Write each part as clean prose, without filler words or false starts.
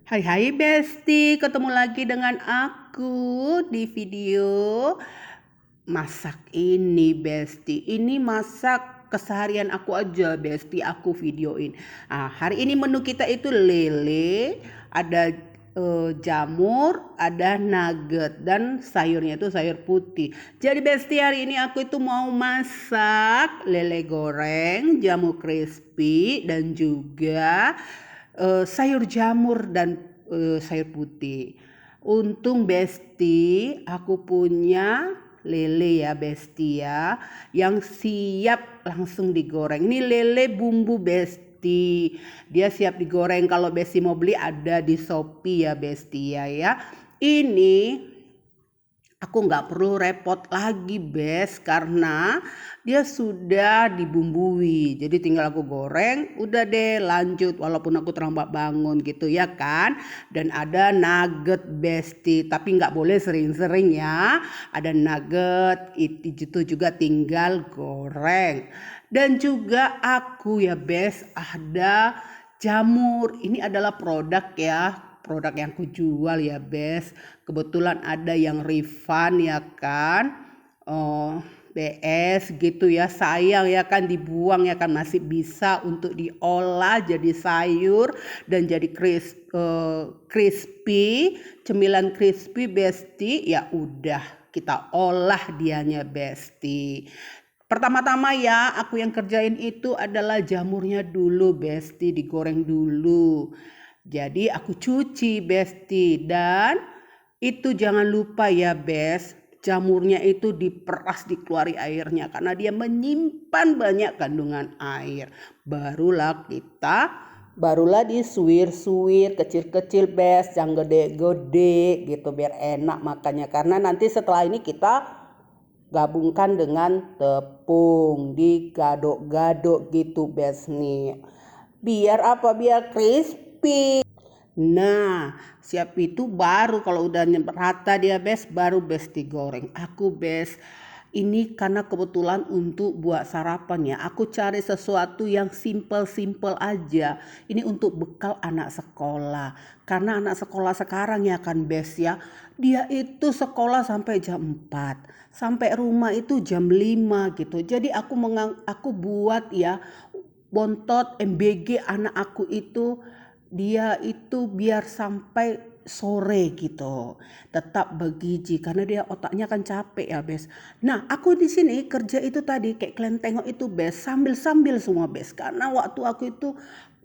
Hai hai Besti, ketemu lagi dengan aku di video masak ini Besti. Ini masak keseharian aku aja Besti, aku videoin. Hari ini menu kita itu lele, ada jamur, ada nugget dan sayurnya itu sayur putih. Jadi Besti, hari ini aku itu mau masak lele goreng, jamu crispy dan juga sayur jamur dan sayur putih. Untung Besti, aku punya lele ya Besti ya, yang siap langsung digoreng. Ini lele bumbu Besti, dia siap digoreng. Kalau Besti mau beli ada di Shopee ya Besti ya. Ini aku nggak perlu repot lagi Bes, karena dia sudah dibumbui. Jadi tinggal aku goreng, udah deh lanjut walaupun aku terlambat bangun gitu ya kan. Dan ada nugget Besti, tapi nggak boleh sering-sering ya. Ada nugget, itu juga tinggal goreng. Dan juga aku ya Bes, ada jamur. Ini adalah produk yang ku jual ya Bes. Kebetulan ada yang refund ya kan. Oh, BS gitu ya, sayang ya kan dibuang ya kan, masih bisa untuk diolah jadi sayur dan jadi crispy, cemilan crispy Besti. Ya udah kita olah dianya Besti. Pertama-tama ya aku yang kerjain itu adalah jamurnya dulu Besti, digoreng dulu. Jadi aku cuci Besti, dan itu jangan lupa ya Bes, jamurnya itu diperas, dikeluari airnya karena dia menyimpan banyak kandungan air. Barulah disuir-suir kecil-kecil Bes, yang gede-gede gitu biar enak makannya. Karena nanti setelah ini kita gabungkan dengan tepung, digaduk-gaduk gitu Bes nih. Biar apa? Biar crispy. Nah, siap itu baru kalau udah rata dia Bes, baru Bes digoreng. Aku Bes, ini karena kebetulan untuk buat sarapan ya. Aku cari sesuatu yang simple-simple aja. Ini untuk bekal anak sekolah. Karena anak sekolah sekarang ya kan Bes ya, dia itu sekolah sampai jam 4. Sampai rumah itu jam 5 gitu. Jadi aku buat ya bontot MBG anak aku itu, dia itu biar sampai sore gitu tetap bergizi karena dia otaknya kan capek ya Bes. Nah aku di sini kerja itu tadi kayak kalian tengok itu Bes, sambil-sambil semua Bes, karena waktu aku itu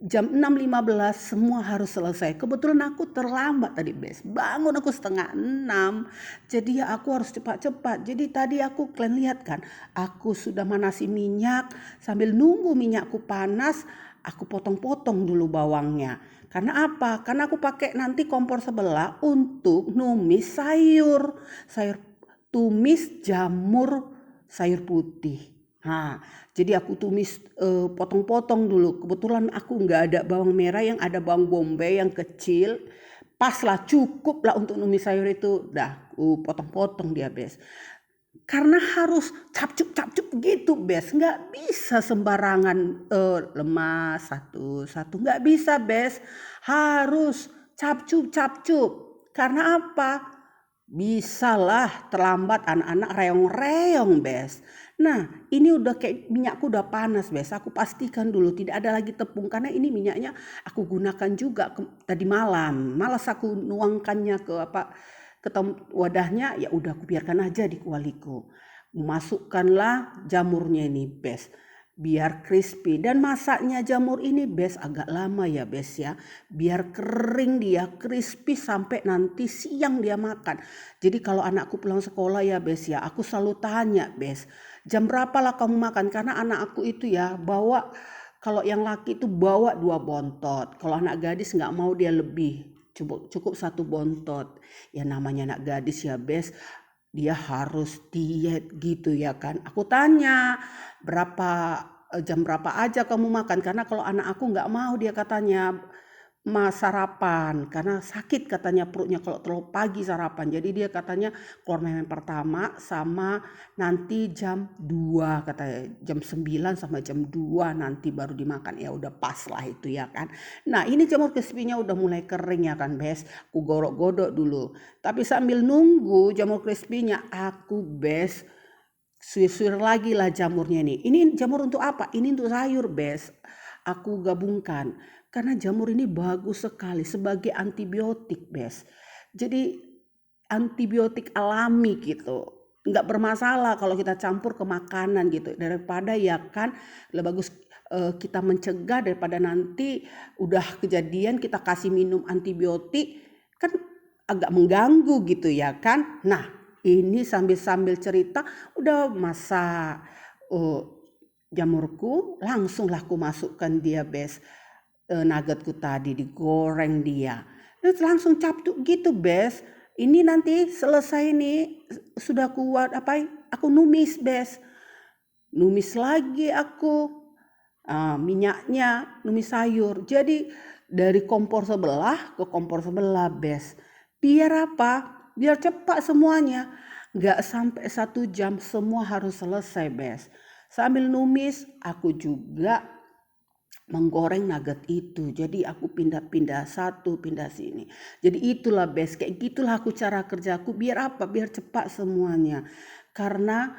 jam 6.15 semua harus selesai. Kebetulan aku terlambat tadi Bes, bangun aku setengah 6, jadi ya aku harus cepat-cepat. Jadi tadi aku kalian lihat kan, aku sudah manasi minyak, sambil nunggu minyakku panas aku potong-potong dulu bawangnya. Karena apa? Karena aku pakai nanti kompor sebelah untuk numis sayur. Sayur tumis jamur sayur putih. Nah, jadi aku tumis potong-potong dulu. Kebetulan aku nggak ada bawang merah, yang ada bawang bombay yang kecil. Pas lah, cukup lah untuk numis sayur itu. Dah, potong-potong dia Bes. Karena harus capcuk-capcuk gitu Bes, nggak bisa sembarangan lemas satu-satu, nggak bisa Bes, harus capcuk-capcuk. Karena apa? Bisalah terlambat anak-anak reong-reong Bes. Nah ini udah kayak minyakku udah panas Bes, aku pastikan dulu tidak ada lagi tepung karena ini minyaknya aku gunakan juga tadi malam. Malas aku nuangkannya ke wadahnya, ya udah aku biarkan aja di kualiku. Masukkanlah jamurnya ini Bes, biar crispy. Dan masaknya jamur ini Bes agak lama ya Bes ya, biar kering dia crispy sampai nanti siang dia makan. Jadi kalau anakku pulang sekolah ya Bes ya, aku selalu tanya Bes, jam berapa lah kamu makan, karena anak aku itu ya bawa, kalau yang laki itu bawa 2 bontot, kalau anak gadis nggak mau, dia lebih cukup 1 bontot. Ya namanya anak gadis ya Bes, dia harus diet gitu ya kan. Aku tanya jam berapa aja kamu makan, karena kalau anak aku nggak mau, dia katanya sarapan karena sakit katanya perutnya kalau terlalu pagi sarapan. Jadi dia katanya keluar main pertama sama nanti jam 2 katanya. Jam 9 sama jam 2 nanti baru dimakan. Ya udah pas lah itu ya kan. Nah ini jamur crispy-nya udah mulai kering ya kan Bes. Aku godok-godok dulu. Tapi sambil nunggu jamur crispy-nya aku Bes suir-suir lagi lah jamurnya nih. Ini jamur untuk apa? Ini untuk sayur Bes. Aku gabungkan. Karena jamur ini bagus sekali sebagai antibiotik Bes. Jadi antibiotik alami gitu. Nggak bermasalah kalau kita campur ke makanan gitu. Daripada ya kan lebih bagus kita mencegah daripada nanti udah kejadian kita kasih minum antibiotik kan agak mengganggu gitu ya kan. Nah ini sambil cerita udah masak jamurku langsunglah aku masukkan dia Bes. Nuggetku tadi digoreng dia. Terus langsung capcuk gitu Bes. Ini nanti selesai nih sudah kuat aku numis Bes. Numis lagi aku minyaknya numis sayur. Jadi dari kompor sebelah ke kompor sebelah Bes. Biar apa? Biar cepat semuanya. Gak sampai 1 jam semua harus selesai Bes. Sambil numis aku juga menggoreng nugget itu. Jadi aku pindah-pindah satu, pindah sini. Jadi itulah Bes, kayak gitulah aku cara kerjaku. Biar apa? Biar cepat semuanya. Karena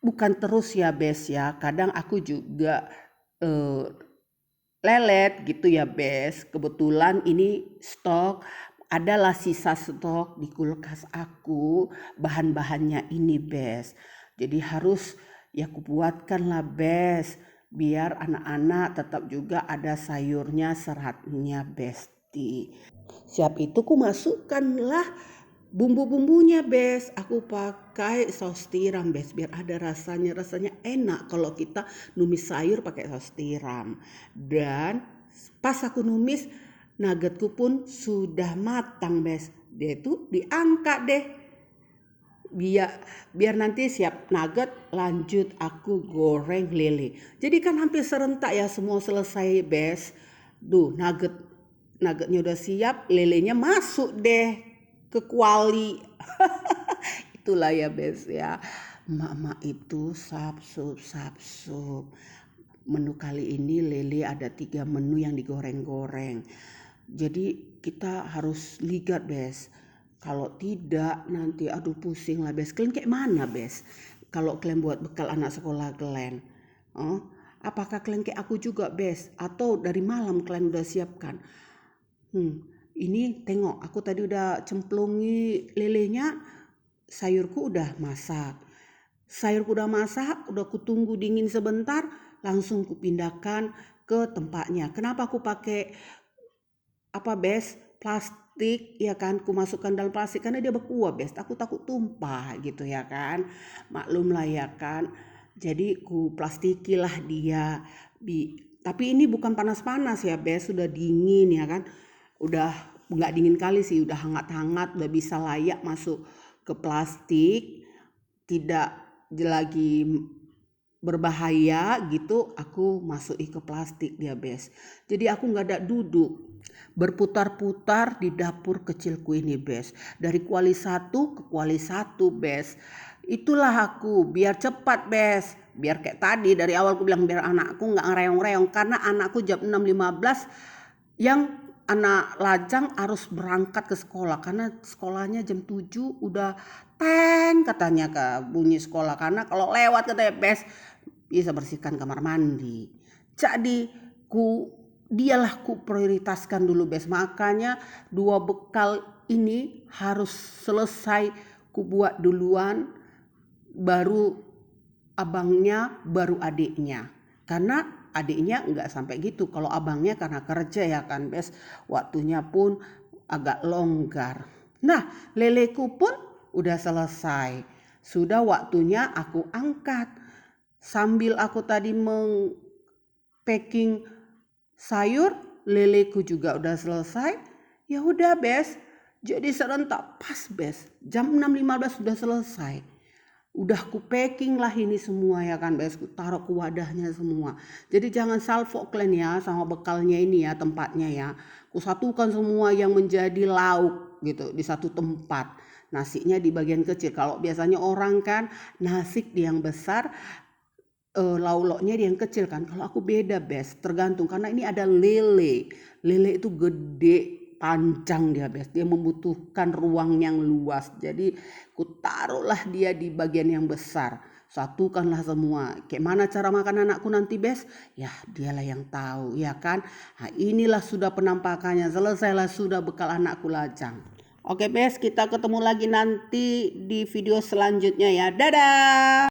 bukan terus ya Bes ya. Kadang aku juga lelet gitu ya Bes. Kebetulan ini stok, adalah sisa stok di kulkas aku. Bahan-bahannya ini Bes. Jadi harus ya aku buatkan lah Bes. Biar anak-anak tetap juga ada sayurnya seratnya Besti. Siap itu ku masukkanlah bumbu-bumbunya Bes. Aku pakai saus tiram Bes biar ada rasanya enak kalau kita numis sayur pakai saus tiram. Dan pas aku numis nuggetku pun sudah matang Bes. Dia itu diangkat deh. Biar nanti siap nugget lanjut aku goreng lele. Jadi kan hampir serentak ya semua selesai Bes. Nuggetnya udah siap, lelenya masuk deh ke kuali. Itulah ya Bes ya. Emak-emak itu sapsup. Menu kali ini lele ada 3 menu yang digoreng-goreng. Jadi kita harus ligat Bes. Kalau tidak nanti aduh pusing lah Bes. Kalian kayak mana Bes? Kalau kalian buat bekal anak sekolah kalian. Apakah kalian kayak aku juga Bes? Atau dari malam kalian udah siapkan? Ini tengok aku tadi udah cemplungi lelenya. Sayurku udah masak. Udah kutunggu dingin sebentar. Langsung kupindahkan ke tempatnya. Kenapa aku pakai Bes? Plastik ya kan, ku masukkan dalam plastik karena dia berkuah Bes, aku takut tumpah gitu ya kan, maklum lah ya kan. Jadi ku plastikilah dia tapi ini bukan panas-panas ya Bes, sudah dingin ya kan, udah nggak dingin kali sih, udah hangat-hangat, udah bisa layak masuk ke plastik, tidak lagi berbahaya gitu. Aku masukin ke plastik dia Bes. Jadi aku nggak ada duduk berputar-putar di dapur kecilku ini Bes. Dari kuali 1 ke kuali 1 Bes. Itulah aku biar cepat Bes. Biar kayak tadi dari awal aku bilang biar anakku nggak ngereong-reong. Karena anakku jam 6.15 yang anak lajang harus berangkat ke sekolah. Karena sekolahnya jam 7 udah teng katanya ke bunyi sekolah. Karena kalau lewat katanya Bes bisa bersihkan kamar mandi. Jadi dialah ku prioritaskan dulu Bes. Makanya 2 bekal ini harus selesai ku buat duluan, baru abangnya, baru adiknya. Karena adiknya enggak sampai gitu. Kalau abangnya karena kerja ya kan Bes, waktunya pun agak longgar. Nah leleku pun udah selesai. Sudah waktunya aku angkat. Sambil aku tadi packing sayur, leleku juga udah selesai. Ya udah Bes. Jadi serentak pas Bes. Jam 6.15 sudah selesai. udah ku packing lah ini semua ya kan, bes, ku taruh ke wadahnya semua. Jadi jangan salfok kalian ya sama bekalnya ini ya, tempatnya ya. Ku satukan semua yang menjadi lauk gitu di satu tempat. Nasinya di bagian kecil. Kalau biasanya orang kan nasi di yang besar, lauk-lauknya di yang kecil kan. Kalau aku beda, bes, tergantung karena ini ada lele. Lele itu gede, panjang dia, bes. Dia membutuhkan ruang yang luas. Jadi ku taruhlah dia di bagian yang besar. Satukanlah semua. Kayak mana cara makan anakku nanti, bes? Ya dialah yang tahu ya kan. Nah, inilah sudah penampakannya. Selesailah sudah bekal anakku lajang. Oke, bes, kita ketemu lagi nanti di video selanjutnya ya. Dadah.